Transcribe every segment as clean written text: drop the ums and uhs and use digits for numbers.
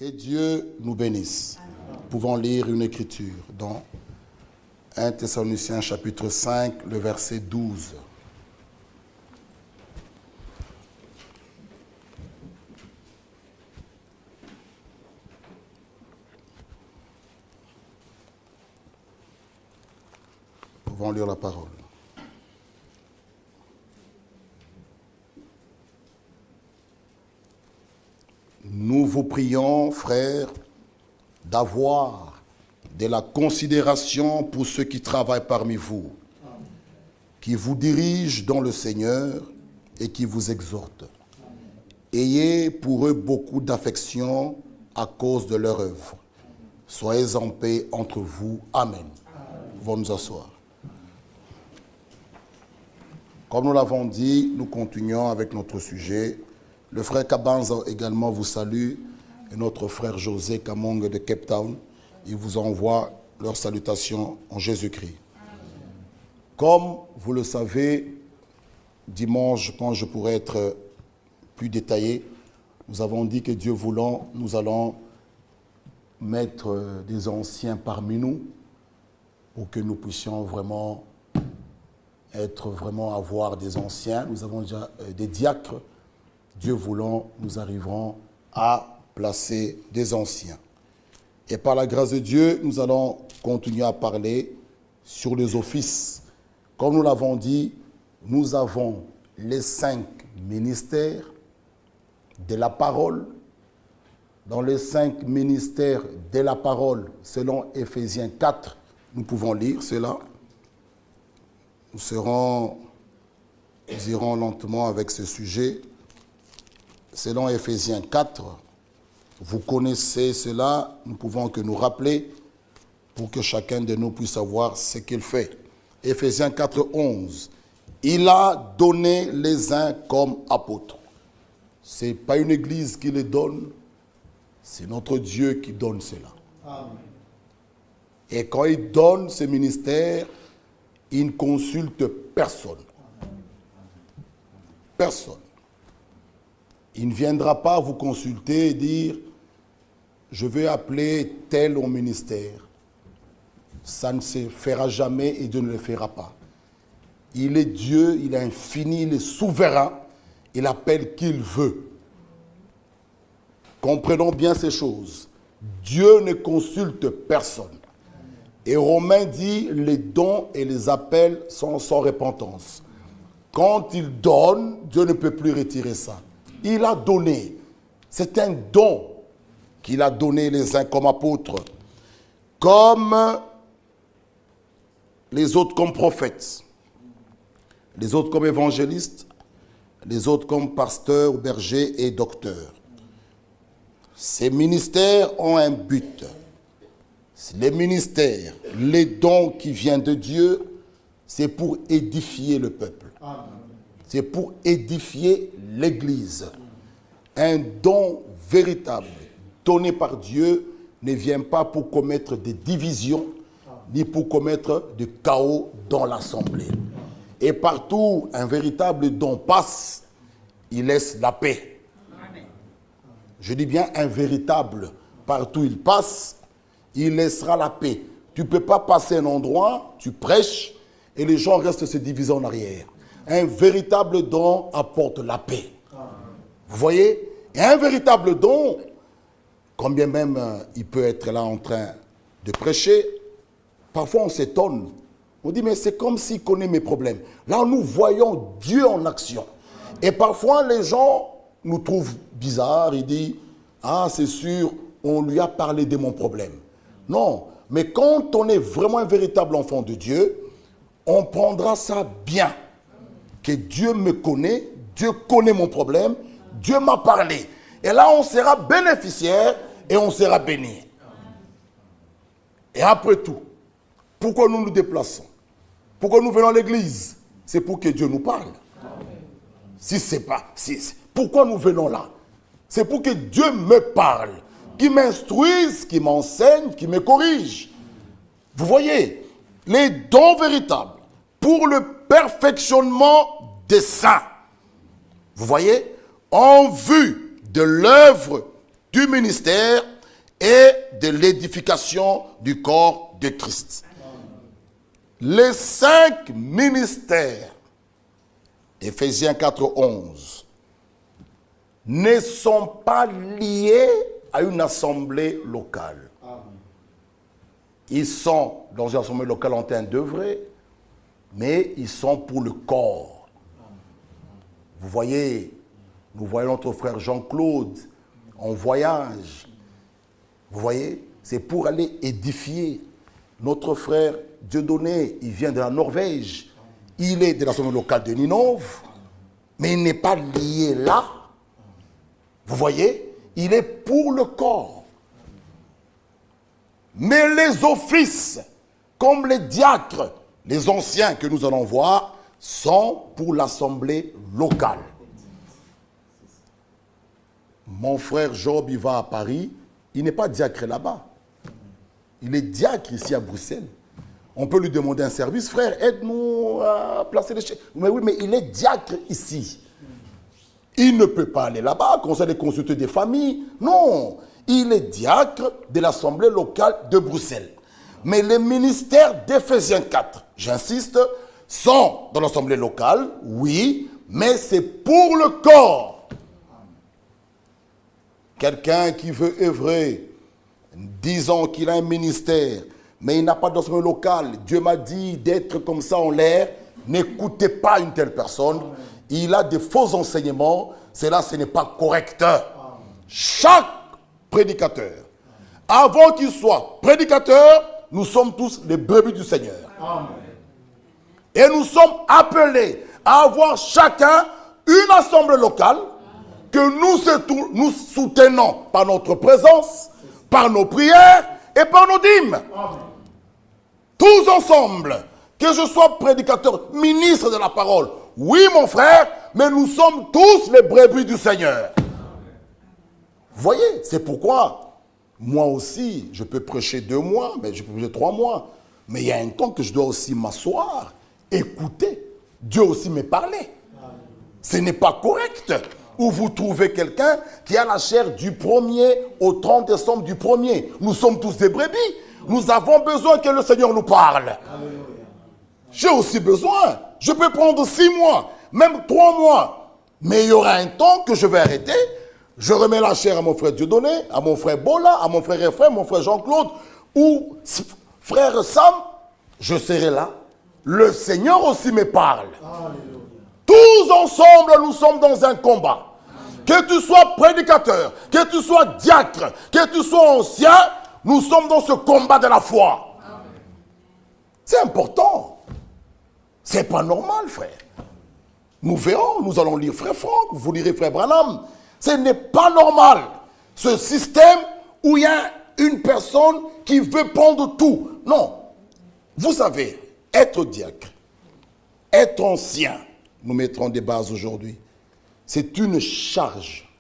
Que Dieu nous bénisse. Nous pouvons lire une écriture dans 1 Thessaloniciens chapitre 5, le verset 12. Nous pouvons lire la parole. Nous vous prions, frères, d'avoir de la considération pour ceux qui travaillent parmi vous, qui vous dirigent dans le Seigneur et qui vous exhortent. Ayez pour eux beaucoup d'affection à cause de leur œuvre. Soyez en paix entre vous. Amen. Nous pouvons nous asseoir. Comme nous l'avons dit, nous continuons avec notre sujet. Le frère Kabanza également vous salue et notre frère José Kamong de Cape Town. Ils vous envoient leurs salutations en Jésus-Christ. Comme vous le savez, dimanche, je pense que je pourrais être plus détaillé. Nous avons dit que Dieu voulant, nous allons mettre des anciens parmi nous pour que nous puissions vraiment avoir des anciens. Nous avons déjà des diacres. Dieu voulant, nous arriverons à placer des anciens. Et par la grâce de Dieu, nous allons continuer à parler sur les offices. Comme nous l'avons dit, nous avons les 5 ministères de la parole. Dans les 5 ministères de la parole, selon Éphésiens 4, nous pouvons lire cela. Nous irons lentement avec ce sujet. Selon Éphésiens 4, vous connaissez cela, nous pouvons que nous rappeler pour que chacun de nous puisse savoir ce qu'il fait. Éphésiens 4, 11. Il a donné les uns comme apôtres. Ce n'est pas une église qui les donne, c'est notre Dieu qui donne cela. Amen. Et quand il donne ce ministère, il ne consulte personne. Personne. Il ne viendra pas vous consulter et dire « Je vais appeler tel au ministère ». Ça ne se fera jamais et Dieu ne le fera pas. Il est Dieu, il est infini, il est souverain. Il appelle qui il veut. Comprenons bien ces choses. Dieu ne consulte personne. Et Romains dit « Les dons et les appels sont sans repentance ». Quand il donne, Dieu ne peut plus retirer ça. Il a donné. C'est un don qu'il a donné les uns comme apôtres, comme les autres comme prophètes, les autres comme évangélistes, les autres comme pasteurs, bergers et docteurs. Ces ministères ont un but. Les ministères, les dons qui viennent de Dieu, c'est pour édifier le peuple. C'est pour édifier l'Église. Un don véritable donné par Dieu ne vient pas pour commettre des divisions, ni pour commettre du chaos dans l'assemblée. Et partout, un véritable don passe, il laisse la paix. Je dis bien un véritable, partout il passe, il laissera la paix. Tu ne peux pas passer un endroit, tu prêches, et les gens restent se diviser en arrière. Un véritable don apporte la paix. Vous voyez? Et un véritable don, combien même il peut être là en train de prêcher, parfois on s'étonne. On dit, mais c'est comme s'il connaît mes problèmes. Là, nous voyons Dieu en action. Et parfois, les gens nous trouvent bizarres. Ils disent, ah, c'est sûr, on lui a parlé de mon problème. Non, mais quand on est vraiment un véritable enfant de Dieu, on prendra ça bien. Que Dieu me connaît, Dieu connaît mon problème, Dieu m'a parlé. Et là, on sera bénéficiaire et on sera béni. Et après tout, pourquoi nous nous déplaçons? Pourquoi nous venons à l'église? C'est pour que Dieu nous parle. Pourquoi nous venons là? C'est pour que Dieu me parle, qu'il m'instruise, qu'il m'enseigne, qu'il me corrige. Vous voyez, les dons véritables pour le perfectionnement des saints. Vous voyez, en vue de l'œuvre du ministère et de l'édification du corps de Christ. Les 5 ministères, Éphésiens 4:11, ne sont pas liés à une assemblée locale. Ils sont dans une assemblée locale en train d'œuvrer, mais ils sont pour le corps. Vous voyez, nous voyons notre frère Jean-Claude en voyage. Vous voyez, c'est pour aller édifier. Notre frère Dieudonné, il vient de la Norvège. Il est de l'assemblée locale de Ninove, mais il n'est pas lié là. Vous voyez, il est pour le corps. Mais les offices, comme les diacres, les anciens que nous allons voir, sont pour l'assemblée locale. Mon frère Job, il va à Paris, il n'est pas diacre là-bas. Il est diacre ici à Bruxelles. On peut lui demander un service, frère, aide-nous à placer les chèques. Mais oui, mais il est diacre ici. Il ne peut pas aller là-bas, concerner consulter des familles. Non, il est diacre de l'assemblée locale de Bruxelles. Mais les ministères d'Éphésiens 4, j'insiste, sont dans l'assemblée locale, oui, mais c'est pour le corps. Quelqu'un qui veut œuvrer, disant qu'il a un ministère, mais il n'a pas d'assemblée locale, Dieu m'a dit d'être comme ça en l'air, n'écoutez pas une telle personne. Il a des faux enseignements, cela ce n'est pas correct. Chaque prédicateur, avant qu'il soit prédicateur, nous sommes tous les brebis du Seigneur. Amen. Et nous sommes appelés à avoir chacun une assemblée locale que nous soutenons par notre présence, par nos prières et par nos dîmes. Amen. Tous ensemble, que je sois prédicateur, ministre de la parole, oui mon frère, mais nous sommes tous les brebis du Seigneur. Vous voyez, c'est pourquoi moi aussi, je peux prêcher 2 mois, mais je peux prêcher 3 mois. Mais il y a un temps que je dois aussi m'asseoir, écouter. Dieu aussi me parler. Ce n'est pas correct. Où vous trouvez quelqu'un qui a la chair du 1er au 30 décembre du 1er. Nous sommes tous des brebis. Nous avons besoin que le Seigneur nous parle. J'ai aussi besoin. Je peux prendre 6 mois, même 3 mois. Mais il y aura un temps que je vais arrêter. Je remets la chair à mon frère Dieudonné, à mon frère Bola, à mon frère Ephraim, mon frère Jean-Claude, ou frère Sam, je serai là. Le Seigneur aussi me parle. Alléluia. Tous ensemble, nous sommes dans un combat. Que tu sois prédicateur, que tu sois diacre, que tu sois ancien, nous sommes dans ce combat de la foi. C'est important. C'est pas normal, frère. Nous verrons, nous allons lire frère Franck, vous lirez frère Branham. Ce n'est pas normal, ce système où il y a une personne qui veut prendre tout. Non. Vous savez, être diacre, être ancien, nous mettrons des bases aujourd'hui, c'est une charge.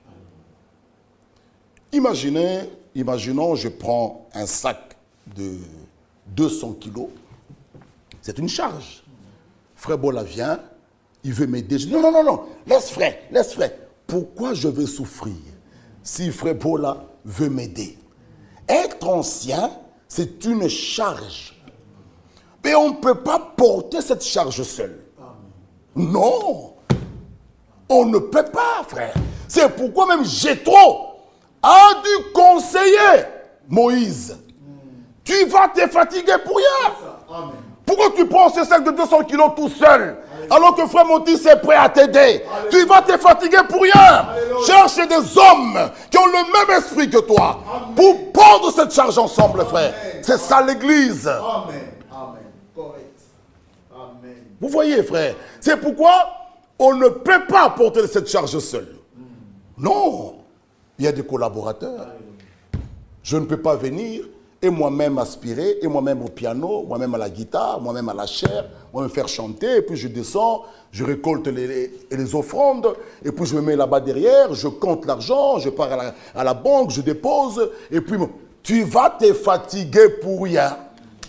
Imaginons, je prends un sac de 200 kilos, c'est une charge. Frère Bola vient, il veut m'aider. Je dis non, laisse frère. Pourquoi je vais souffrir si frère Bola veut m'aider? Être ancien, c'est une charge. Mais on ne peut pas porter cette charge seul. Non. On ne peut pas, frère. C'est pourquoi même Jéthro a dû conseiller Moïse. Tu vas te fatiguer pour rien. Amen. Pourquoi tu prends ce sac de 200 kilos tout seul? Alors que frère Motis est prêt à t'aider. Tu vas te fatiguer pour rien. Alléluia. Cherche des hommes qui ont le même esprit que toi. Amen. Pour prendre cette charge ensemble, frère. C'est ça l'église. Amen. Correct. Amen. Vous voyez, frère. C'est pourquoi on ne peut pas porter cette charge seul. Non. Il y a des collaborateurs. Je ne peux pas venir et moi-même aspirer, et moi-même au piano, moi-même à la guitare, moi-même à la chair, moi-même faire chanter, et puis je descends, je récolte les offrandes, et puis je me mets là-bas derrière, je compte l'argent, je pars à la banque, je dépose, et puis tu vas te fatiguer pour rien.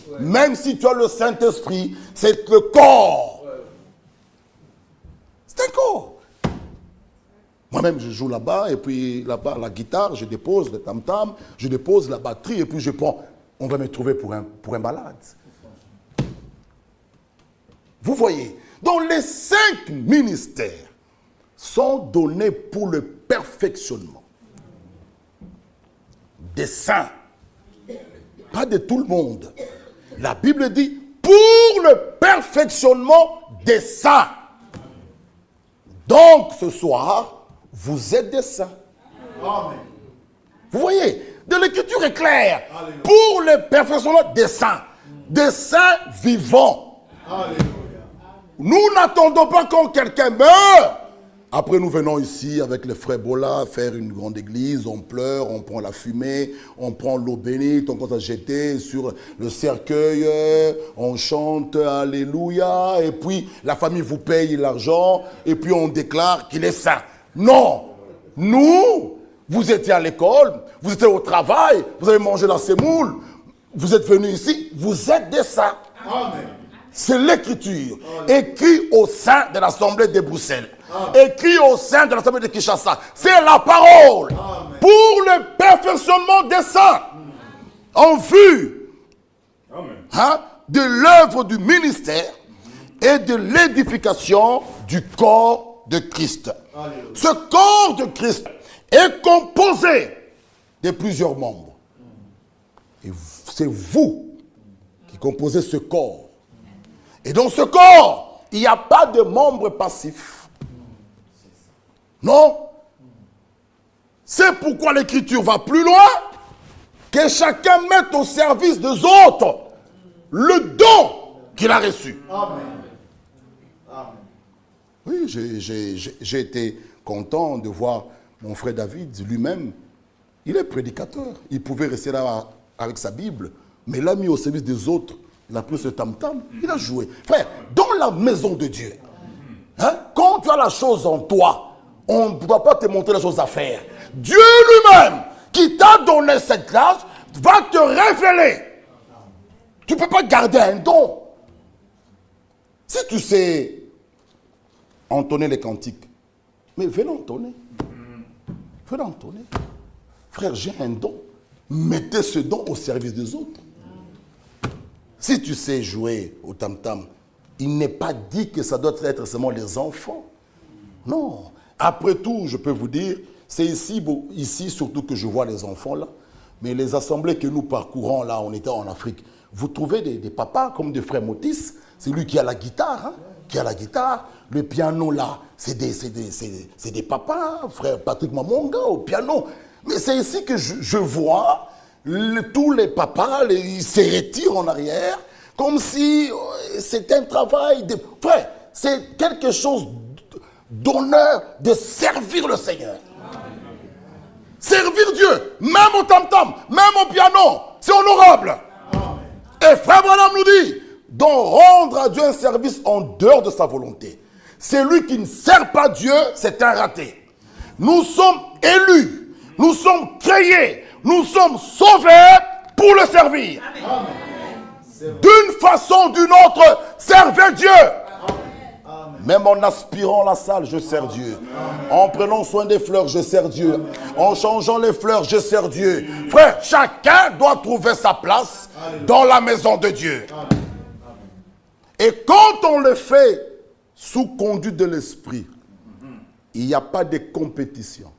Ouais. Même si tu as le Saint-Esprit, c'est le corps. Ouais. C'est un corps. Moi-même, je joue là-bas, et puis là-bas, la guitare, je dépose le tam-tam, je dépose la batterie, et puis je prends. On va me trouver pour un malade. Vous voyez, donc les 5 ministères sont donnés pour le perfectionnement des saints, pas de tout le monde. La Bible dit pour le perfectionnement des saints. Donc ce soir, vous êtes des saints. Amen. Vous voyez, de l'écriture est claire. Alléluia. Pour le perfectionnement des saints vivants. Alléluia. Nous n'attendons pas quand quelqu'un meurt. Après, nous venons ici avec les frères Bola faire une grande église, on pleure, on prend la fumée, on prend l'eau bénite, on commence à jeter sur le cercueil, on chante Alléluia, et puis la famille vous paye l'argent, et puis on déclare qu'il est saint. Non, nous, vous étiez à l'école, vous étiez au travail, vous avez mangé la semoule, vous êtes venus ici, vous êtes des saints. Amen. C'est l'écriture, écrit au sein de l'Assemblée de Bruxelles, écrit au sein de l'Assemblée de Kinshasa. C'est la parole. Amen. Pour le perfectionnement des saints, en vue de l'œuvre du ministère et de l'édification du corps de Christ. Amen. Ce corps de Christ est composé de plusieurs membres. Et c'est vous qui composez ce corps. Et dans ce corps, il n'y a pas de membre passif. Non. C'est pourquoi l'écriture va plus loin, que chacun mette au service des autres le don qu'il a reçu. Amen. Amen. Oui, j'ai été content de voir mon frère David lui-même. Il est prédicateur. Il pouvait rester là avec sa Bible, mais il l'a mis au service des autres. Il a pris ce tam-tam, il a joué. Frère, dans la maison de Dieu, quand tu as la chose en toi, on ne doit pas te montrer les choses à faire. Dieu lui-même, qui t'a donné cette grâce, va te révéler. Tu ne peux pas garder un don. Si tu sais entonner les cantiques, mais venez entonner. Venez entonner. Frère, j'ai un don. Mettez ce don au service des autres. Si tu sais jouer au tam-tam, il n'est pas dit que ça doit être seulement les enfants. Non. Après tout, je peux vous dire, c'est ici surtout que je vois les enfants là. Mais les assemblées que nous parcourons là, on était en Afrique, vous trouvez des papas comme des frères Motis, c'est lui qui a la guitare, qui a la guitare. Le piano là, c'est des papas, frère Patrick Mamonga au piano. Mais c'est ici que je vois tous les papas, ils se retirent en arrière, comme si c'était un travail de... Frère, c'est quelque chose d'honneur de servir le Seigneur. Servir Dieu, même au tam-tam, même au piano, c'est honorable. Et frère Branham nous dit, donc rendre à Dieu un service en dehors de sa volonté. Celui qui ne sert pas Dieu, c'est un raté. Nous sommes élus, nous sommes créés, nous sommes sauvés pour le servir. D'une façon ou d'une autre, servez Dieu. Amen. Même en aspirant la salle, je sers Dieu. En prenant soin des fleurs, je sers Dieu. En changeant les fleurs, je sers Dieu. Frère, chacun doit trouver sa place dans la maison de Dieu. Et quand on le fait sous conduite de l'esprit, il n'y a pas de compétition.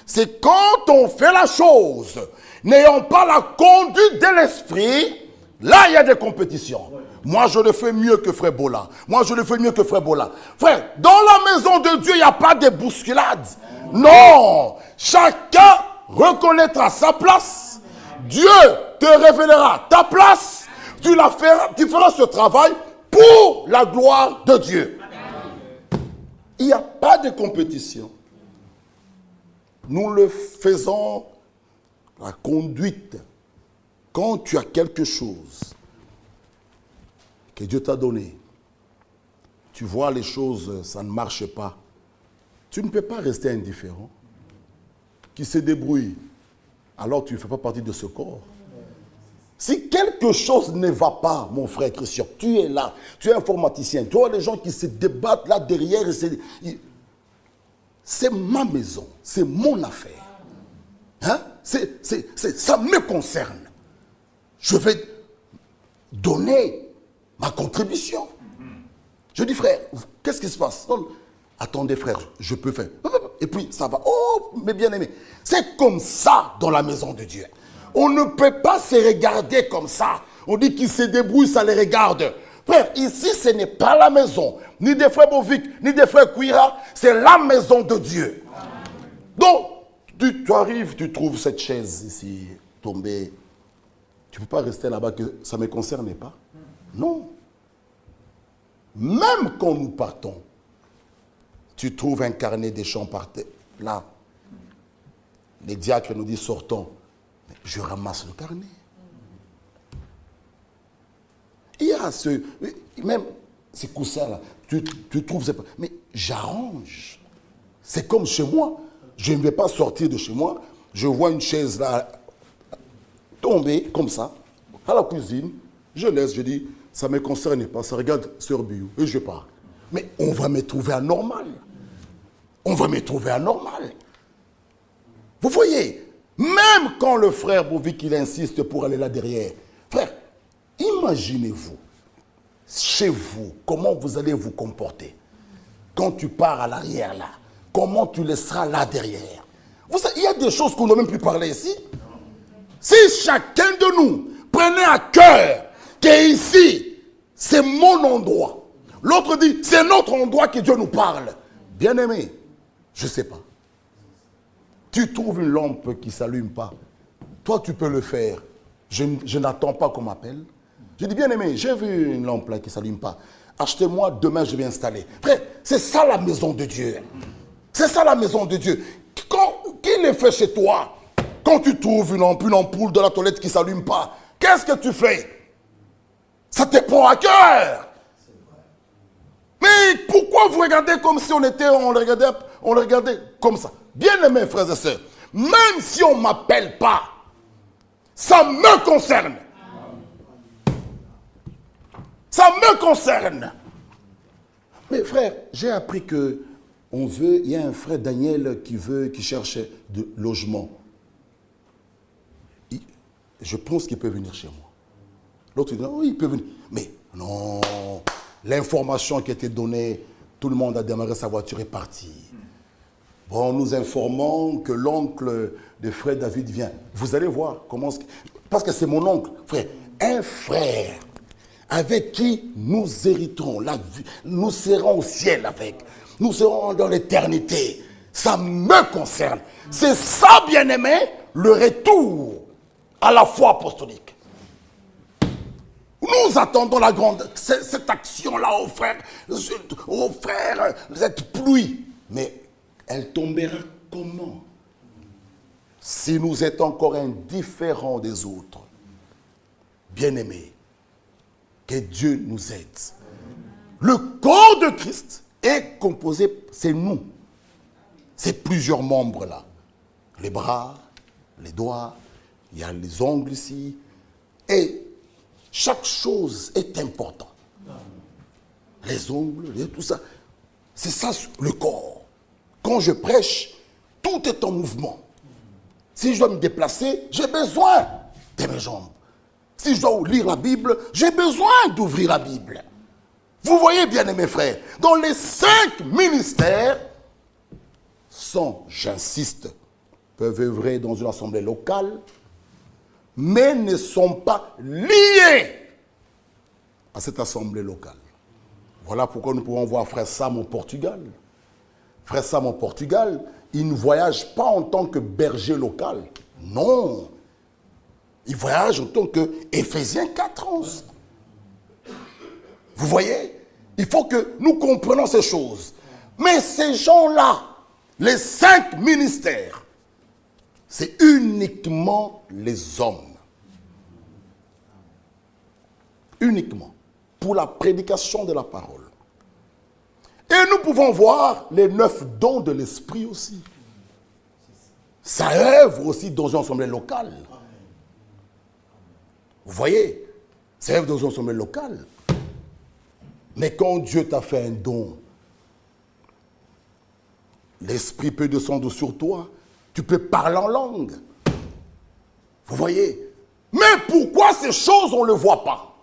C'est quand on fait la chose, n'ayant pas la conduite de l'esprit, là il y a des compétitions. Moi je le fais mieux que frère Bola. Moi je le fais mieux que frère Bola. Frère, dans la maison de Dieu, il n'y a pas de bousculade. Non, chacun reconnaîtra sa place. Dieu te révélera ta place. Tu feras ce travail pour la gloire de Dieu. Il n'y a pas de compétition. Nous le faisons, la conduite. Quand tu as quelque chose que Dieu t'a donné, tu vois les choses, ça ne marche pas. Tu ne peux pas rester indifférent. Qui se débrouille, alors tu ne fais pas partie de ce corps. Si quelque chose ne va pas, mon frère Christian, tu es là, tu es informaticien, tu vois les gens qui se débattent là derrière. c'est ma maison, c'est mon affaire. Hein? Ça me concerne. Je vais donner ma contribution. Je dis, frère, qu'est-ce qui se passe? Non, attendez, frère, je peux faire. Et puis, ça va. Oh, mes bien-aimés, c'est comme ça dans la maison de Dieu. On ne peut pas se regarder comme ça. On dit qu'ils se débrouillent, ça les regarde. Frère, ici, ce n'est pas la maison, ni des frères Bovic, ni des frères Kouira, c'est la maison de Dieu. Donc, tu arrives, tu trouves cette chaise ici, tombée. Tu ne peux pas rester là-bas que ça ne me concerne pas. Non. Même quand nous partons, tu trouves un carnet des chants par terre. Là, les diacres nous disent sortons. Je ramasse le carnet. Il y a même ces coussins-là, tu trouves, mais j'arrange. C'est comme chez moi. Je ne vais pas sortir de chez moi. Je vois une chaise là tomber comme ça, à la cuisine. Je laisse, je dis, ça ne me concerne pas, ça regarde Sœur Biou, et je pars. Mais on va me trouver anormal. On va me trouver anormal. Vous voyez, même quand le frère Bovic, il insiste pour aller là derrière, frère, imaginez-vous, chez vous, comment vous allez vous comporter. Quand tu pars à l'arrière là, comment tu laisseras là derrière. Vous savez, il y a des choses qu'on n'a même plus parlé ici. Si chacun de nous prenait à cœur que ici, c'est mon endroit. L'autre dit, c'est notre endroit que Dieu nous parle. Bien-aimé, je ne sais pas. Tu trouves une lampe qui ne s'allume pas. Toi, tu peux le faire. Je n'attends pas qu'on m'appelle. Je dis, bien-aimé, j'ai vu une lampe là qui ne s'allume pas. Achetez-moi, demain je vais installer. Frère, c'est ça la maison de Dieu. C'est ça la maison de Dieu. Qui le fait chez toi? Quand tu trouves une ampoule de la toilette qui ne s'allume pas, qu'est-ce que tu fais? Ça te prend à cœur. Mais pourquoi vous regardez comme si on le regardait comme ça? Bien-aimés frères et sœurs, même si on ne m'appelle pas, ça me concerne. Ça me concerne. Mais frère, j'ai appris que il y a un frère Daniel qui cherche de logement. Je pense qu'il peut venir chez moi. L'autre dit, oui, il peut venir. Mais non, l'information qui a été donnée, tout le monde a démarré sa voiture et est parti. Bon, nous informons que l'oncle de frère David vient. Vous allez voir comment... Parce que c'est mon oncle, frère. Un frère avec qui nous hériterons la vie. Nous serons au ciel avec. Nous serons dans l'éternité. Ça me concerne. C'est ça, bien-aimé, le retour à la foi apostolique. Nous attendons cette action-là, aux frères, cette pluie. Mais elle tombera comment? Si nous êtes encore indifférents des autres, bien-aimés, que Dieu nous aide. Le corps de Christ est composé, c'est nous. C'est plusieurs membres là. Les bras, les doigts, il y a les ongles ici. Et chaque chose est importante. Les ongles, tout ça. C'est ça le corps. Quand je prêche, tout est en mouvement. Si je dois me déplacer, j'ai besoin de mes jambes. Si je dois lire la Bible, j'ai besoin d'ouvrir la Bible. Vous voyez bien, mes frères, dans les 5 ministères, j'insiste, peuvent œuvrer dans une assemblée locale, mais ne sont pas liés à cette assemblée locale. Voilà pourquoi nous pouvons voir Frère Sam au Portugal. Frère Sam au Portugal, il ne voyage pas en tant que berger local. Non. Il voyage en tant que Éphésiens 4:11. Vous voyez? Il faut que nous comprenions ces choses. Mais ces gens-là, les 5 ministères, c'est uniquement les hommes. Uniquement. Pour la prédication de la parole. Et nous pouvons voir les 9 dons de l'esprit aussi. Ça œuvre aussi dans une assemblée locale. Vous voyez, ça œuvre dans une assemblée locale. Mais quand Dieu t'a fait un don, l'Esprit peut descendre sur toi. Tu peux parler en langue. Vous voyez? Mais pourquoi ces choses, on ne le voit pas?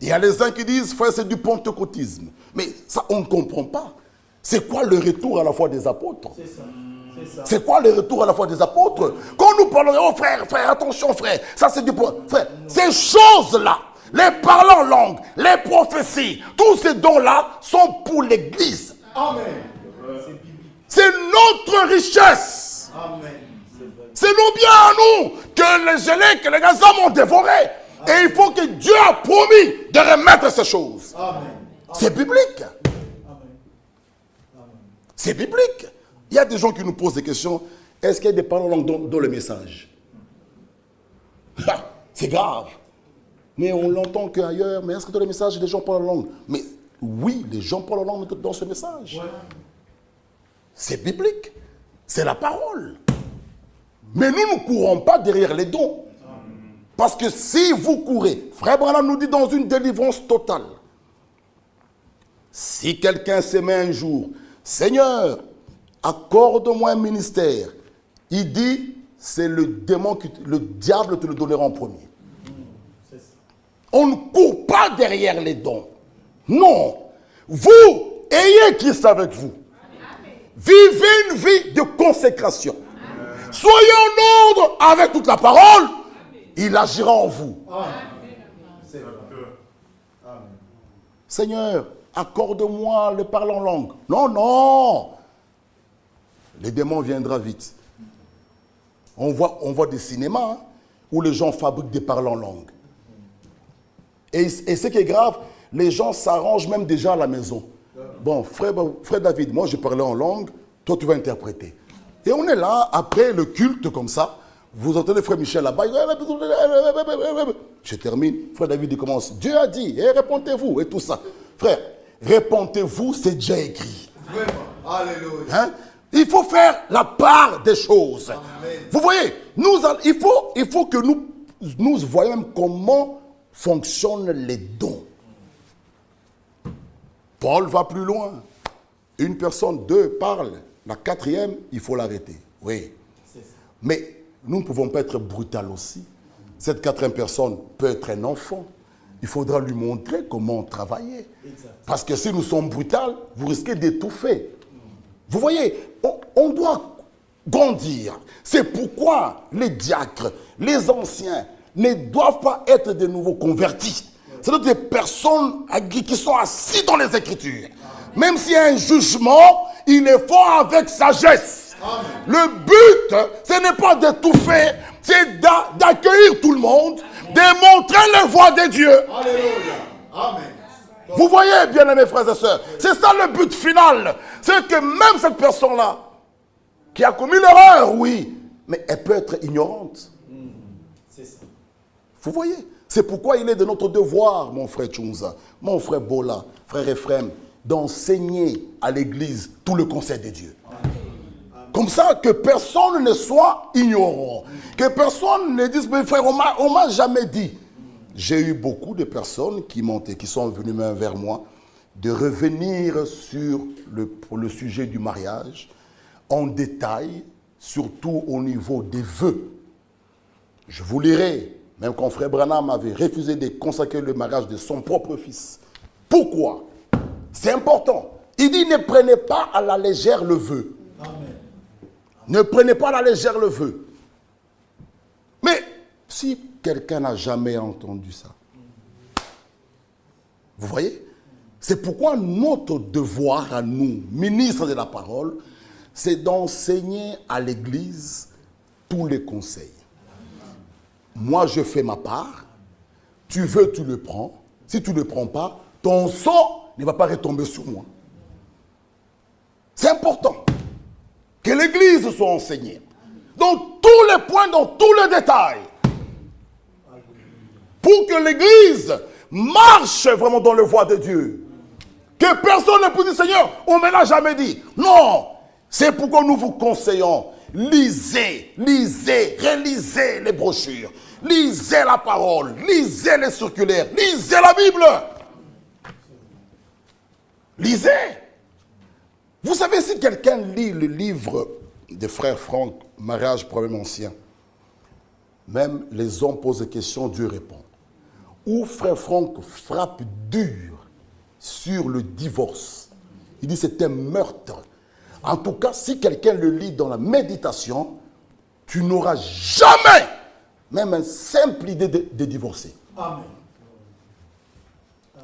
Il y a les uns qui disent, frère, c'est du pentecôtisme. Mais ça, on ne comprend pas. C'est quoi le retour à la foi des apôtres? C'est ça. C'est quoi le retour à la foi des apôtres? Quand nous parlons, oh frère, attention frère, ça c'est du... Frère, ces choses-là, les parler en langue, les prophéties, tous ces dons-là sont pour l'Église. Amen. C'est notre richesse. Amen. C'est nos biens à nous que les gelés, que les gazans ont dévorés. Et il faut que Dieu a promis de remettre ces choses. Amen. C'est biblique. Amen. C'est biblique. Il y a des gens qui nous posent des questions. Est-ce qu'il y a des paroles en langue dans le message? C'est grave. Mais on l'entend qu'ailleurs. Mais est-ce que dans le message, les gens parlent en langue? Mais oui, les gens parlent en langue dans ce message. Ouais. C'est biblique. C'est la parole. Mais nous ne courons pas derrière les dons. Parce que si vous courez, Frère Branham nous dit dans une délivrance totale, si quelqu'un se met un jour, Seigneur, accorde-moi un ministère, il dit, c'est le démon, le diable te le donnera en premier. On ne court pas derrière les dons. Non. Vous, ayez Christ avec vous. Vivez une vie de consécration. Soyez en ordre avec toute la parole. Il agira en vous. Seigneur, accorde-moi le parler en langue. Non, non. Les démons viendront vite. On voit des cinémas hein, où les gens fabriquent des parlers en langue. Et ce qui est grave, les gens s'arrangent même déjà à la maison. Bon, frère David, moi je parlais en langue, toi tu vas interpréter. Et on est là, après le culte comme ça, vous entendez frère Michel là-bas, je termine, frère David il commence, Dieu a dit, et répondez-vous, et tout ça. Frère, répondez-vous, c'est déjà écrit. Vraiment. Alléluia. Hein? Il faut faire la part des choses. Amen. Vous voyez, il faut que nous voyons même comment fonctionnent les dons. Paul va plus loin. Une personne, deux parlent. La quatrième, il faut l'arrêter. Oui. Mais nous ne pouvons pas être brutaux aussi. Cette quatrième personne peut être un enfant. Il faudra lui montrer comment travailler. Exact. Parce que si nous sommes brutaux, vous risquez d'étouffer. Vous voyez, on doit grandir. C'est pourquoi les diacres, les anciens, ne doivent pas être de nouveaux convertis. C'est des personnes qui sont assises dans les Écritures. Même s'il y a un jugement, il est fort avec sagesse. Amen. Le but, ce n'est pas d'étouffer, c'est d'accueillir tout le monde, de montrer les voies de Dieu. Alléluia. Amen. Vous voyez, bien aimés frères et sœurs, c'est ça le but final. C'est que même cette personne-là, qui a commis l'erreur, oui, mais elle peut être ignorante. C'est ça. Vous voyez, c'est pourquoi il est de notre devoir, mon frère Tchounza, mon frère Bola, frère Ephraim, d'enseigner à l'Église tout le conseil de Dieu. Comme ça, que personne ne soit ignorant. Que personne ne dise, mais frère, on m'a jamais dit. J'ai eu beaucoup de personnes qui sont venues même vers moi, de revenir sur le sujet du mariage, en détail, surtout au niveau des vœux. Je vous lirai, même quand frère Branham avait refusé de consacrer le mariage de son propre fils. Pourquoi? C'est important. Il dit, ne prenez pas à la légère le vœu. Amen. Ne prenez pas à la légère le vœu. Mais si quelqu'un n'a jamais entendu ça, vous voyez? C'est pourquoi notre devoir à nous, ministres de la parole, c'est d'enseigner à l'Église tous les conseils. Moi, je fais ma part. Tu veux, tu le prends. Si tu ne le prends pas, ton sang ne va pas retomber sur moi. C'est important que l'Église soit enseignée. Dans tous les points, dans tous les détails. Pour que l'Église marche vraiment dans le voie de Dieu. Que personne ne puisse dire, Seigneur, on ne me l'a jamais dit. Non, c'est pourquoi nous vous conseillons. Lisez, relisez les brochures. Lisez la parole, lisez les circulaires, lisez la Bible. Lisez. Vous savez, si quelqu'un lit le livre des frères Franck, Mariage, problème ancien, même les hommes posent des questions, Dieu répond. Où frère Franck frappe dur sur le divorce. Il dit c'est un meurtre. En tout cas, si quelqu'un le lit dans la méditation, tu n'auras jamais même une simple idée de divorcer. Amen.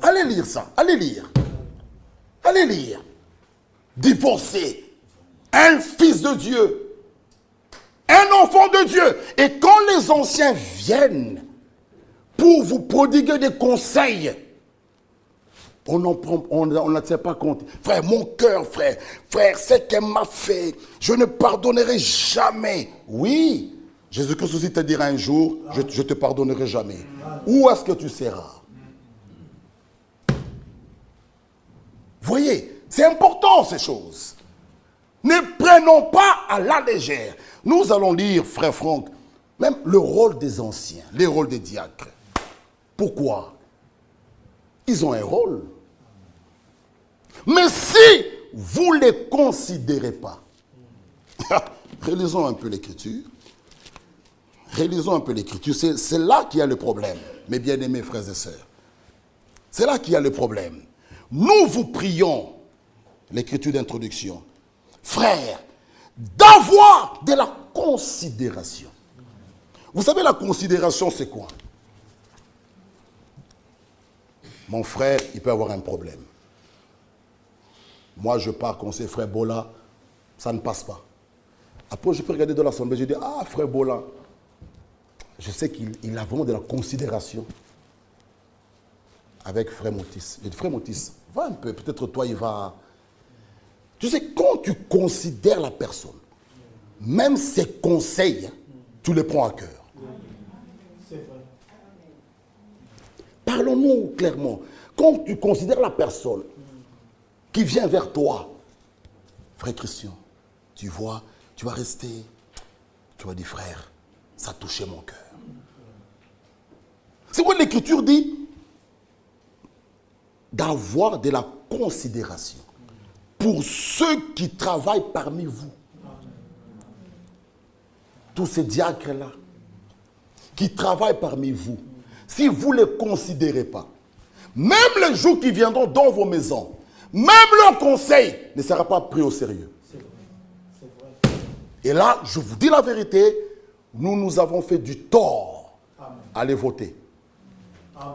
Allez lire ça, allez lire. Allez lire. Divorcer un fils de Dieu, un enfant de Dieu. Et quand les anciens viennent pour vous prodiguer des conseils, on n'en tient pas compte. Frère, mon cœur, frère, ce qu'elle m'a fait, je ne pardonnerai jamais. Oui, Jésus-Christ aussi te dira un jour, je te pardonnerai jamais. Où est-ce que tu seras? Voyez, c'est important ces choses. Ne prenons pas à la légère. Nous allons lire, frère Franck, même le rôle des anciens, les rôles des diacres. Pourquoi? Ils ont un rôle. Mais si vous ne les considérez pas, relisons un peu l'Écriture. Relisons un peu l'Écriture. C'est là qu'il y a le problème, mes bien-aimés frères et sœurs. C'est là qu'il y a le problème. Nous vous prions, l'Écriture d'introduction, frères, d'avoir de la considération. Vous savez, la considération, c'est quoi? Mon frère, il peut avoir un problème. Moi, je pars conseiller frère Bola, ça ne passe pas. Après, je peux regarder dans l'assemblée, je dis, ah, frère Bola, je sais qu'il a vraiment de la considération avec frère Motis. Je dis, frère Motis, va un peu, peut-être toi, il va... Tu sais, quand tu considères la personne, même ses conseils, tu les prends à cœur. C'est vrai. Parlons-nous clairement. Quand tu considères la personne qui vient vers toi, frère Christian, tu vois, tu vas rester, tu vas dire, frère, ça a touché mon cœur. C'est quoi l'Écriture dit? D'avoir de la considération pour ceux qui travaillent parmi vous. Tous ces diacres-là qui travaillent parmi vous, si vous ne les considérez pas, même les jours qui viendront dans vos maisons, même leur conseil ne sera pas pris au sérieux. C'est vrai. C'est vrai. Et là, je vous dis la vérité, nous avons fait du tort Amen. à les voter. Amen.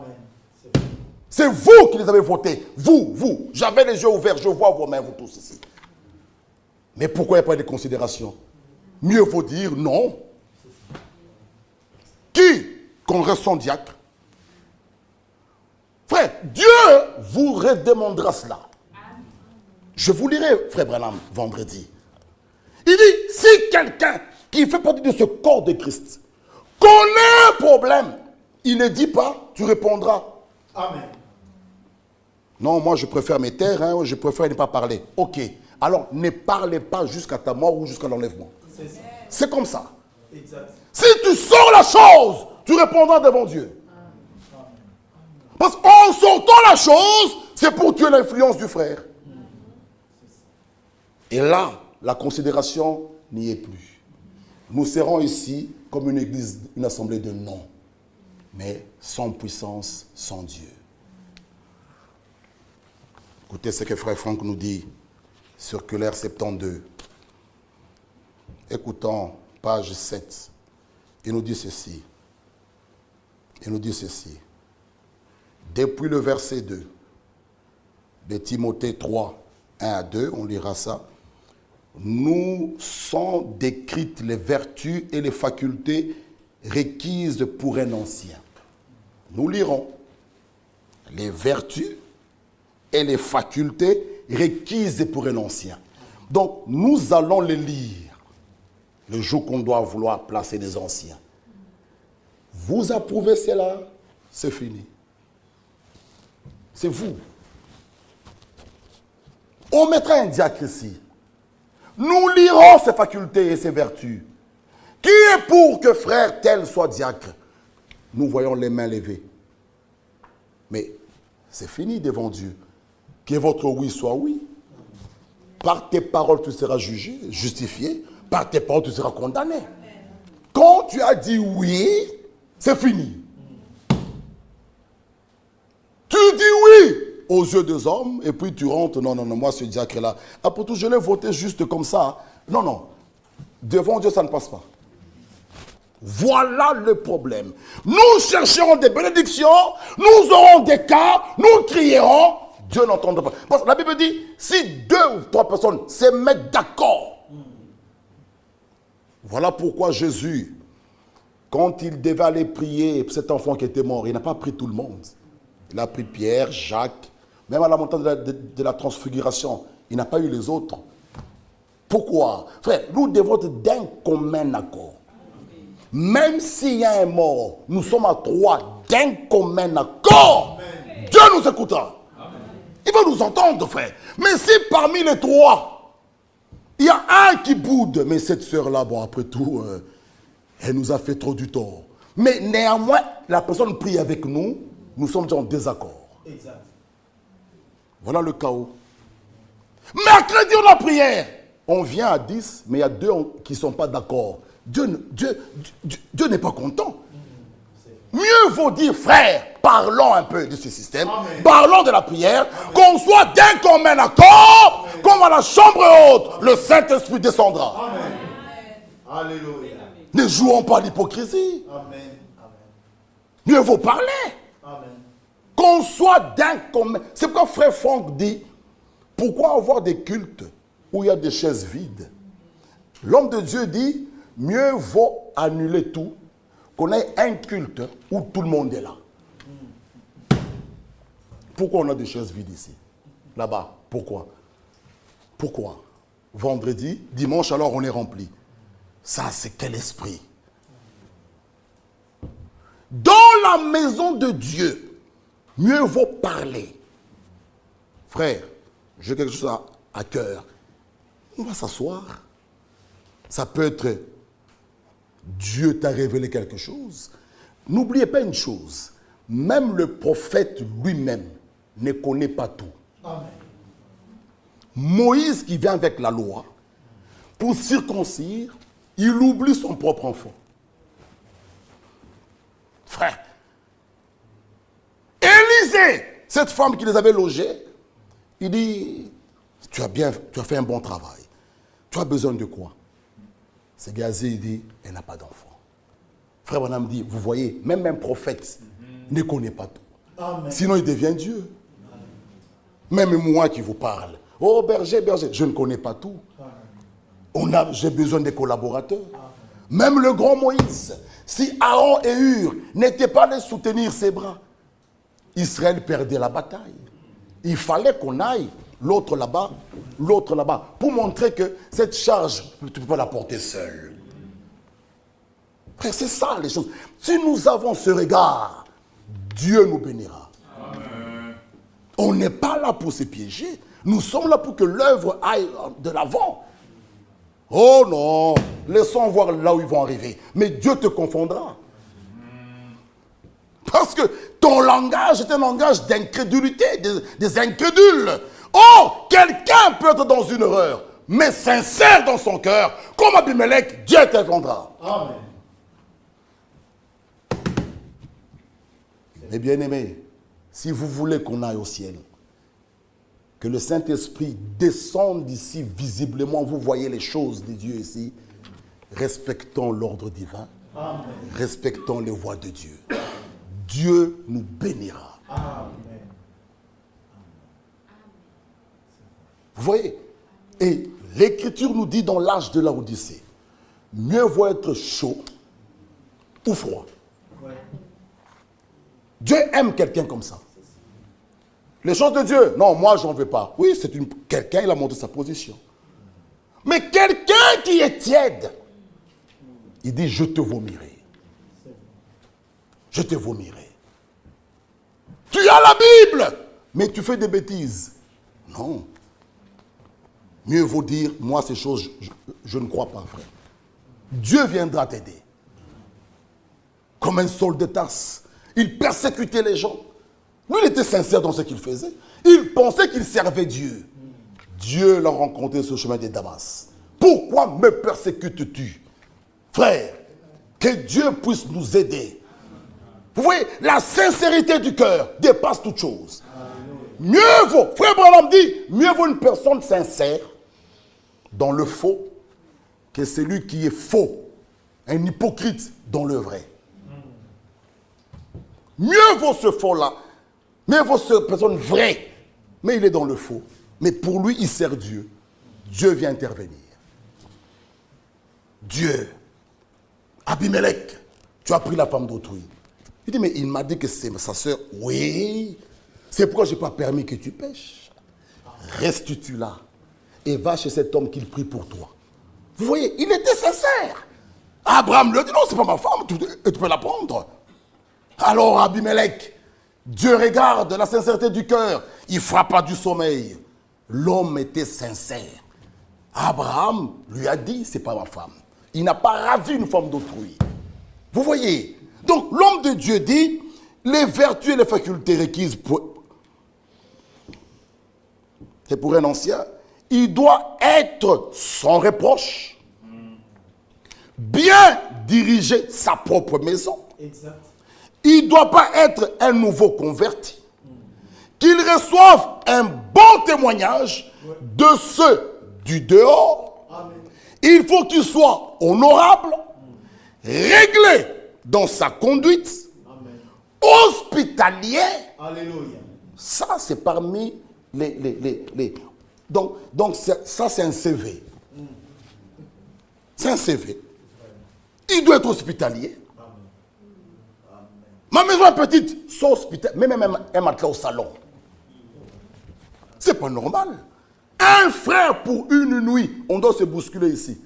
C'est vrai. C'est vous qui les avez votés. Vous. J'avais les yeux ouverts, je vois vos mains, vous tous ici. Mais pourquoi il n'y a pas de considération? Mieux vaut dire non. Qui qu'on reste son diacre? Frère, Dieu vous redemandera cela. Je vous lirai, frère Branham, vendredi. Il dit, si quelqu'un qui fait partie de ce corps de Christ connaît un problème, il ne dit pas, tu répondras. Amen. Non, moi je préfère me taire, hein, je préfère ne pas parler. Ok, alors ne parlez pas jusqu'à ta mort ou jusqu'à l'enlèvement. C'est ça. C'est comme ça. Exact. Si tu sors la chose, tu répondras devant Dieu. Parce qu'en sortant la chose, c'est pour tuer l'influence du frère. Et là, la considération n'y est plus. Nous serons ici comme une église, une assemblée de non, mais sans puissance, sans Dieu. Écoutez ce que frère Franck nous dit, circulaire 72. Écoutons, page 7. Il nous dit ceci. Il nous dit ceci. Depuis le verset 2 de Timothée 3, 1 à 2, on lira ça. Nous sont décrites les vertus et les facultés requises pour un ancien. Nous lirons les vertus et les facultés requises pour un ancien. Donc, nous allons les lire le jour qu'on doit vouloir placer des anciens. Vous approuvez cela, c'est fini. C'est vous. On mettra un diacre ici. Nous lirons ses facultés et ses vertus. Qui est pour que frère tel soit diacre? Nous voyons les mains levées. Mais c'est fini devant Dieu. Que votre oui soit oui Par tes paroles, tu seras jugé, justifié. Par tes paroles, tu seras condamné. Quand tu as dit oui, c'est fini. Tu dis oui aux yeux des hommes, et puis tu rentres. Non, moi, ce diacre-là. Après tout, je l'ai voté juste comme ça. Non. Devant Dieu, ça ne passe pas. Voilà le problème. Nous chercherons des bénédictions, nous aurons des cas, nous crierons, Dieu n'entendra pas. Parce que la Bible dit, si 2 ou 3 personnes se mettent d'accord. Voilà pourquoi Jésus, quand il devait aller prier cet enfant qui était mort, il n'a pas pris tout le monde. Il a pris Pierre, Jacques, même à la montagne de la transfiguration, il n'a pas eu les autres. Pourquoi? Frère, nous devons être d'un commun accord. Même s'il y a un mort, nous sommes à 3 d'un commun accord. Amen. Dieu nous écoutera. Amen. Il va nous entendre, frère. Mais si parmi les 3, il y a un qui boude, mais cette sœur-là, bon, après tout, elle nous a fait trop du tort. Mais néanmoins, la personne prie avec nous, nous sommes déjà en désaccord. Exact. Voilà le chaos. Mercredi, on a prière. On vient à 10, mais il y a 2 qui ne sont pas d'accord. Dieu n'est pas content. Mieux vaut dire, frère, parlons un peu de ce système, Amen. Parlons de la prière, Amen. Qu'on soit d'un commun accord, comme à la chambre haute, le Saint-Esprit descendra. Amen. Alléluia. Ne jouons pas l'hypocrisie. Amen. Mieux vaut parler. Amen. Qu'on soit d'un commun. C'est pourquoi frère Franck dit, pourquoi avoir des cultes où il y a des chaises vides? L'homme de Dieu dit, mieux vaut annuler tout, qu'on ait un culte où tout le monde est là. Pourquoi on a des chaises vides ici? Là-bas, pourquoi? Vendredi, dimanche, alors on est rempli. Ça, c'est quel esprit? Dans la maison de Dieu, mieux vaut parler. Frère, j'ai quelque chose à cœur. On va s'asseoir. Ça peut être Dieu t'a révélé quelque chose. N'oubliez pas une chose. Même le prophète lui-même ne connaît pas tout. Amen. Moïse qui vient avec la loi, pour circoncire, il oublie son propre enfant. Frère. Élisée, cette femme qui les avait logés, il dit, tu as fait un bon travail. Tu as besoin de quoi? C'est Géasi, il dit, elle n'a pas d'enfant. Frère Branham dit, vous voyez, même un prophète ne connaît pas tout. Amen. Sinon, il devient Dieu. Amen. Même moi qui vous parle. Oh, berger, je ne connais pas tout. J'ai besoin des collaborateurs. Amen. Même le grand Moïse, si Aaron et Hur n'étaient pas allés soutenir ses bras, Israël perdait la bataille. Il fallait qu'on aille. L'autre là-bas, pour montrer que cette charge, tu ne peux pas la porter seul. Frère, c'est ça les choses. Si nous avons ce regard, Dieu nous bénira. Amen. On n'est pas là pour se piéger. Nous sommes là pour que l'œuvre aille de l'avant. Oh non, laissons voir là où ils vont arriver. Mais Dieu te confondra. Parce que ton langage est un langage d'incrédulité, des incrédules. Oh, quelqu'un peut être dans une erreur, mais sincère dans son cœur, comme Abimelech, Dieu t'infondra. Amen. Mes bien-aimés, si vous voulez qu'on aille au ciel, que le Saint-Esprit descende ici visiblement, vous voyez les choses de Dieu ici, respectons l'ordre divin, Amen. Respectons les voies de Dieu. Dieu nous bénira. Amen. Vous voyez? Et l'Écriture nous dit dans l'âge de la Odyssée, mieux vaut être chaud ou froid. Ouais. Dieu aime quelqu'un comme ça. Les choses de Dieu, non, moi j'en veux pas. Oui, quelqu'un, il a montré sa position. Mais quelqu'un qui est tiède, il dit, je te vomirai. Je te vomirai. Tu as la Bible, mais tu fais des bêtises. Non. Mieux vaut dire, moi ces choses, je ne crois pas, frère. Dieu viendra t'aider. Comme un Saul de Tarse. Il persécutait les gens. Lui, il était sincère dans ce qu'il faisait. Il pensait qu'il servait Dieu. Dieu l'a rencontré sur le chemin de Damas. Pourquoi me persécutes-tu? Frère, que Dieu puisse nous aider. Vous voyez, la sincérité du cœur dépasse toute chose. Mieux vaut, frère Branham dit, mieux vaut une personne sincère dans le faux que celui qui est faux, un hypocrite dans le vrai. Mieux vaut ce faux-là, mieux vaut cette personne vraie, mais il est dans le faux. Mais pour lui, il sert Dieu. Dieu vient intervenir. Dieu, Abimelech, tu as pris la femme d'autrui. Il dit, mais il m'a dit que c'est sa sœur. Oui, c'est pourquoi je n'ai pas permis que tu pêches. Restes-tu là et va chez cet homme qu'il prie pour toi. Vous voyez, il était sincère. Abraham lui a dit, non, c'est pas ma femme, tu peux la prendre. Alors Abimelech, Dieu regarde la sincérité du cœur. Il frappa du sommeil. L'homme était sincère. Abraham lui a dit, c'est pas ma femme. Il n'a pas ravi une femme d'autrui. Vous voyez? Donc l'homme de Dieu dit, les vertus et les facultés requises pour un ancien, il doit être sans reproche, bien diriger sa propre maison. Exact. Il ne doit pas être un nouveau converti. Qu'il reçoive un bon témoignage de ceux du dehors. Amen. Il faut qu'il soit honorable, réglé dans sa conduite, Amen. hospitalier. Alléluia. Ça, c'est parmi les... Donc ça, c'est un CV. C'est un CV. Il doit être hospitalier. Ma maison est petite, son hospital, même un matelas au salon. C'est pas normal. Un frère pour une nuit, on doit se bousculer ici.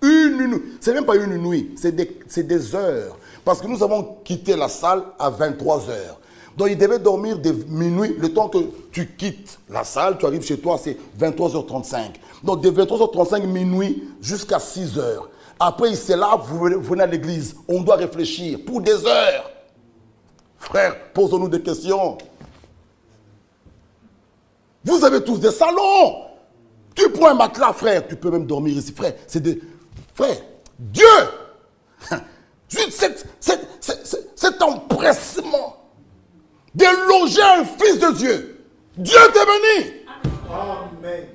Une nuit, c'est même pas une nuit, c'est des heures. Parce que nous avons quitté la salle à 23 heures. Donc il devait dormir de minuit, le temps que tu quittes la salle, tu arrives chez toi, c'est 23h35. Donc de 23h35 minuit jusqu'à 6h. Après, c'est là, vous venez à l'église. On doit réfléchir pour des heures. Frère, posons-nous des questions. Vous avez tous des salons. Tu prends un matelas, frère, tu peux même dormir ici. Frère, frère, Dieu, juste cet empressement de loger un fils de Dieu. Dieu t'est béni. Amen.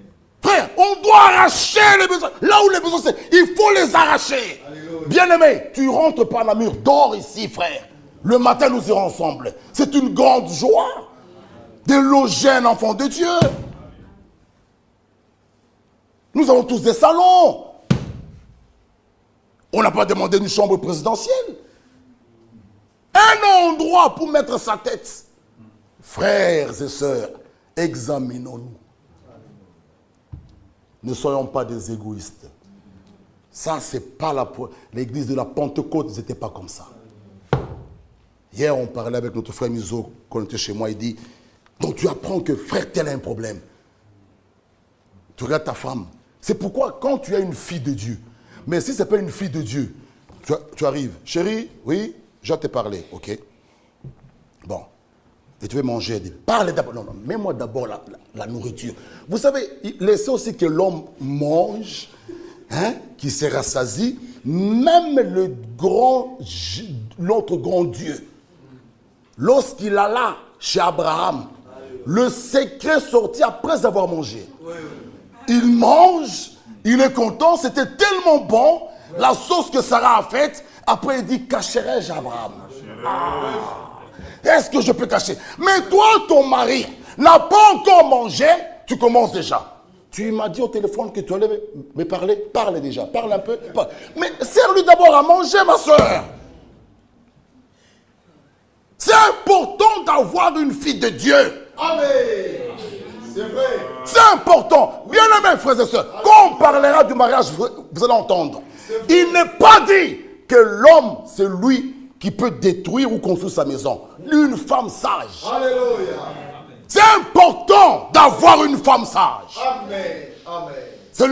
Frère, on doit arracher les besoins. Là où les besoins, c'est, il faut les arracher. Bien-aimé, tu rentres par la mur, dors ici, frère. Le matin, nous irons ensemble. C'est une grande joie de loger un enfant de Dieu. Nous avons tous des salons. On n'a pas demandé une chambre présidentielle. Un endroit pour mettre sa tête. Frères et sœurs, examinons-nous. Ne soyons pas des égoïstes. Ça, c'est pas l'église de la Pentecôte, ils n'étaient pas comme ça. Hier, on parlait avec notre frère Mizo, quand on était chez moi, il dit, donc tu apprends que frère tel a un problème. Tu regardes ta femme. C'est pourquoi quand tu as une fille de Dieu, mais si ce n'est pas une fille de Dieu, tu arrives, chérie, oui, je t'ai parlé, ok. Bon, et tu veux manger, dis, parle d'abord, non, mets-moi d'abord la nourriture. Vous savez, laissez aussi que l'homme mange, hein, qui se rassasie, même l'autre grand Dieu. Lorsqu'il alla chez Abraham, le secret sortit après avoir mangé. Il mange, il est content, c'était tellement bon, la sauce que Sarah a faite, après il dit, cacherai-je Abraham? Est-ce que je peux cacher? Mais toi, ton mari n'a pas encore mangé, tu commences déjà. Tu m'as dit au téléphone que tu allais me parler, parle déjà, parle un peu. Parle. Mais sers-lui d'abord à manger, ma soeur. C'est important d'avoir une fille de Dieu. Amen. C'est vrai. C'est important. Bien aimé, frères et sœurs, quand on parlera du mariage, vous allez entendre. Il n'est pas dit que l'homme, c'est lui qui peut détruire ou construire sa maison. Une femme sage. Alléluia. C'est important d'avoir une femme sage. Amen. Amen. C'est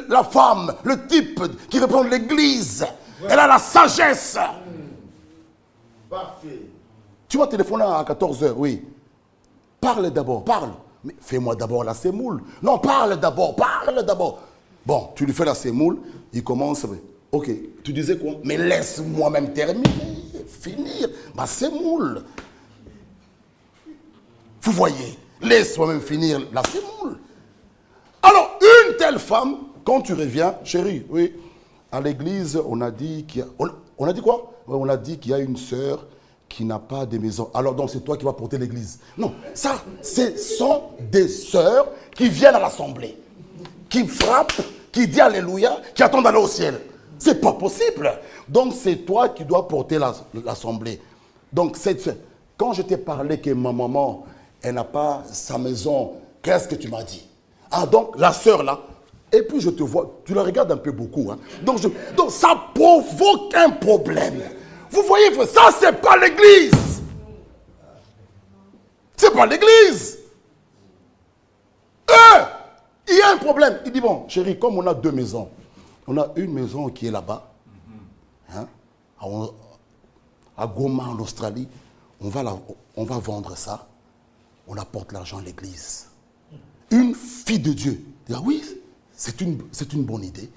la femme, le type qui reprend l'église. Elle a la sagesse. Parfait. Tu vas téléphoner à 14h, oui. Parle d'abord, parle. Mais fais-moi d'abord la sémoule. Non, parle d'abord. Bon, tu lui fais la sémoule, il commence. Ok, tu disais quoi? Mais laisse-moi même terminer, finir ma sémoule. Vous voyez, laisse-moi même finir la sémoule. Alors, une telle femme, quand tu reviens, chérie, oui, à l'église, on a dit qu'il y a... On a dit quoi? On a dit qu'il y a une sœur qui n'a pas de maison. Alors donc c'est toi qui vas porter l'église. Non, ça, ce sont des sœurs qui viennent à l'assemblée, qui frappent, qui disent Alléluia, qui attendent d'aller au ciel. C'est pas possible. Donc c'est toi qui dois porter l'assemblée. Donc quand je t'ai parlé que ma maman, elle n'a pas sa maison, qu'est-ce que tu m'as dit? Ah donc la sœur là, et puis je te vois, tu la regardes un peu beaucoup. Hein. Donc ça provoque un problème. Vous voyez, ça c'est pas l'église. C'est pas l'église. Il y a un problème. Il dit, bon, chérie, comme on a deux maisons, on a une maison qui est là-bas, hein, à Goma, en Australie, on va vendre ça, on apporte l'argent à l'église. Une fille de Dieu dit, ah oui, c'est une bonne idée,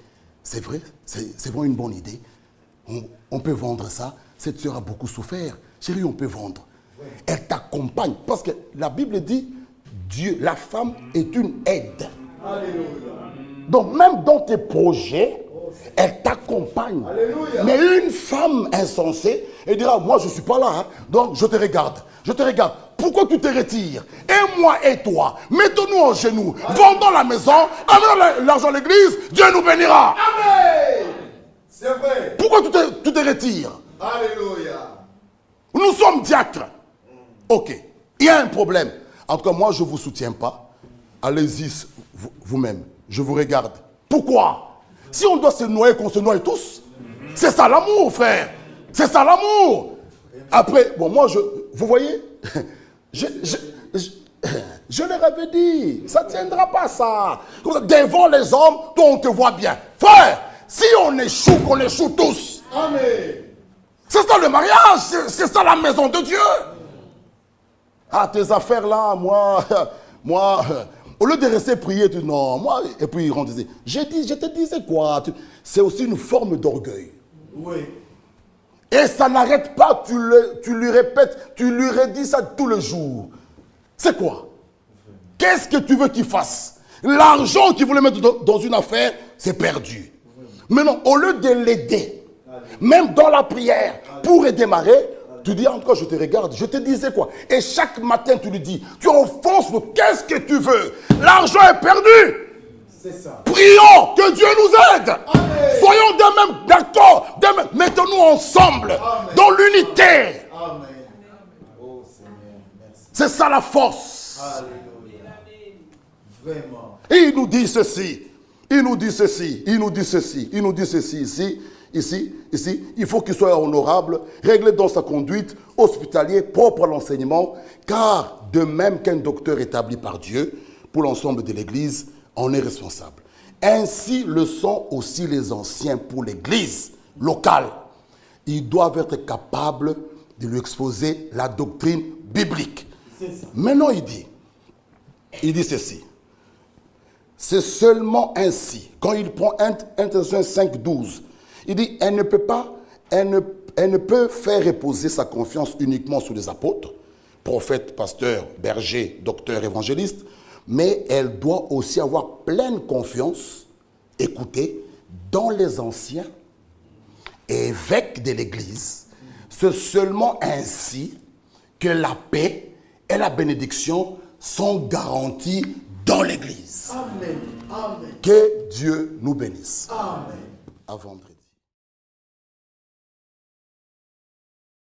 c'est vrai, c'est vraiment une bonne idée. On peut vendre ça, cette sœur a beaucoup souffert, chérie, on peut vendre. Elle t'accompagne, parce que la Bible dit, Dieu, la femme est une aide. Alléluia. Donc même dans tes projets, elle t'accompagne. Alléluia. Mais une femme insensée, elle dira, moi je ne suis pas là, hein, donc je te regarde. Pourquoi tu te retires? Et moi et toi, mettons-nous en genoux, vendons la maison, amenons l'argent à l'église, Dieu nous bénira. Amen. C'est vrai. Pourquoi tu te retires? Alléluia. Nous sommes diacres. Ok, il y a un problème. En tout cas, moi je ne vous soutiens pas. Allez-y vous-même, je vous regarde. Pourquoi? Si on doit se noyer, qu'on se noie tous. C'est ça l'amour, frère. C'est ça l'amour. Après, bon, moi, vous voyez, je leur avais dit, ça ne tiendra pas ça. Devant les hommes, toi, on te voit bien. Frère, si on échoue, qu'on échoue tous. Amen. C'est ça le mariage, c'est ça la maison de Dieu. Ah, tes affaires là, moi, au lieu de rester prier, tu dis non, moi, et puis on disait, je te disais quoi? C'est aussi une forme d'orgueil. Oui. Et ça n'arrête pas, tu lui répètes, tu lui redis ça tous les jours. C'est quoi? Qu'est-ce que tu veux qu'il fasse? L'argent qu'il voulait mettre dans une affaire, c'est perdu. Maintenant, au lieu de l'aider, même dans la prière, pour redémarrer, tu dis, en tout cas, je te regarde, je te disais quoi? Et chaque matin, tu lui dis, tu enfonces, qu'est-ce que tu veux? L'argent est perdu. C'est ça. Prions que Dieu nous aide. Amen. Soyons des mêmes d'accord. Mettons-nous ensemble. Amen. Dans l'unité. Amen. Oh Seigneur, merci. C'est ça la force. Alléluia. Vraiment. Et il nous dit ceci. Ici, il faut qu'il soit honorable, réglé dans sa conduite, hospitalier, propre à l'enseignement, car de même qu'un docteur établi par Dieu, pour l'ensemble de l'Église, on est responsable. Ainsi le sont aussi les anciens pour l'Église locale. Ils doivent être capables de lui exposer la doctrine biblique. Maintenant, il dit ceci. C'est seulement ainsi. Quand il prend 1 Thessaloniciens 5:12, il dit, elle ne peut faire reposer sa confiance uniquement sur les apôtres, prophètes, pasteurs, bergers, docteurs, évangélistes, mais elle doit aussi avoir pleine confiance, écoutez, dans les anciens évêques de l'Église. C'est seulement ainsi que la paix et la bénédiction sont garanties dans l'Église. Amen. Amen. Que Dieu nous bénisse. Amen. À vendredi.